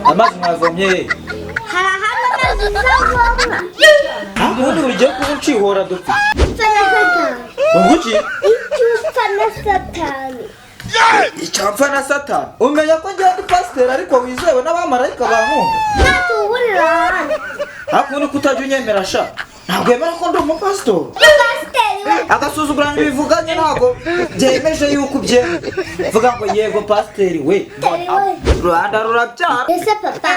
amazi mwavomye harahamwe amazi uzavoma ubundi buri gihe kuba ucihora dupfa ipfa na satani ubuki icyupfa na satani icyapfa na satani umenya ko ngiye ndi pasiteri ariko wizewe n'abamarayika bankunda ntatuburira ahandi hakundi kutajya unyemera sha ntabwo yemera ko ndi umupasitori pasiteri we agasuzugura ngo ibivuganye ntabwo byemeje yuko vuga ngo yego pasiteri we rwanda rurabyara ese papa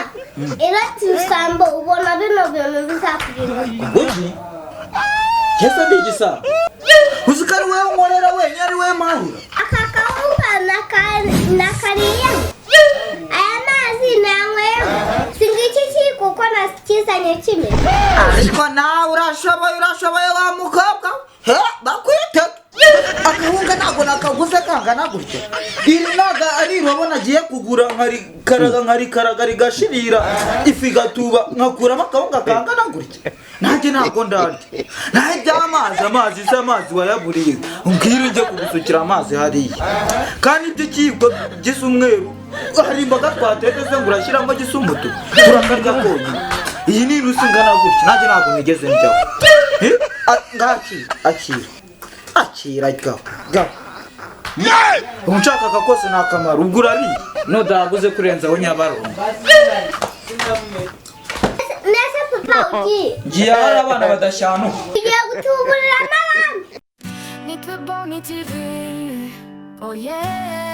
irati usambo ubona bino bintu bizakurinda uki kese ndi igisambo uzi ko ari wowe unkorera wenyine ari wowe mahura aka kawunga nakariye aya mazi nanyweho singiki kiko ko nakizanye kimeze ariko nawe urashoboye wa mukobwa he bakwita akahunga ntabwo nakaguze kangana gutya iri naga ari irobo nagiye kugura nkarikaraga rigashirira ifi igatuba nkakuramo akahunga kangana gutya nanjye ntabwo ndarya nawe by'amazi se amazi wayaburiye umbwire njye kugusukira amazi hariya kandi ikiyiko gisa umweru hari imboga twatetse ngo urashyiramo gisa umutuku urakarya konyine iyi ni inusu ingana gutya nanjye ntabwo nigeze njyaho akira gaho umushaka kose ni akamaro ubwo urariye nudaguze kurenzaho nyabarongo nese papa ugiye ngiye hari abana badashyanuka ugiye gutuburira n'abandi Nitwe Bonny TV, oh yeah.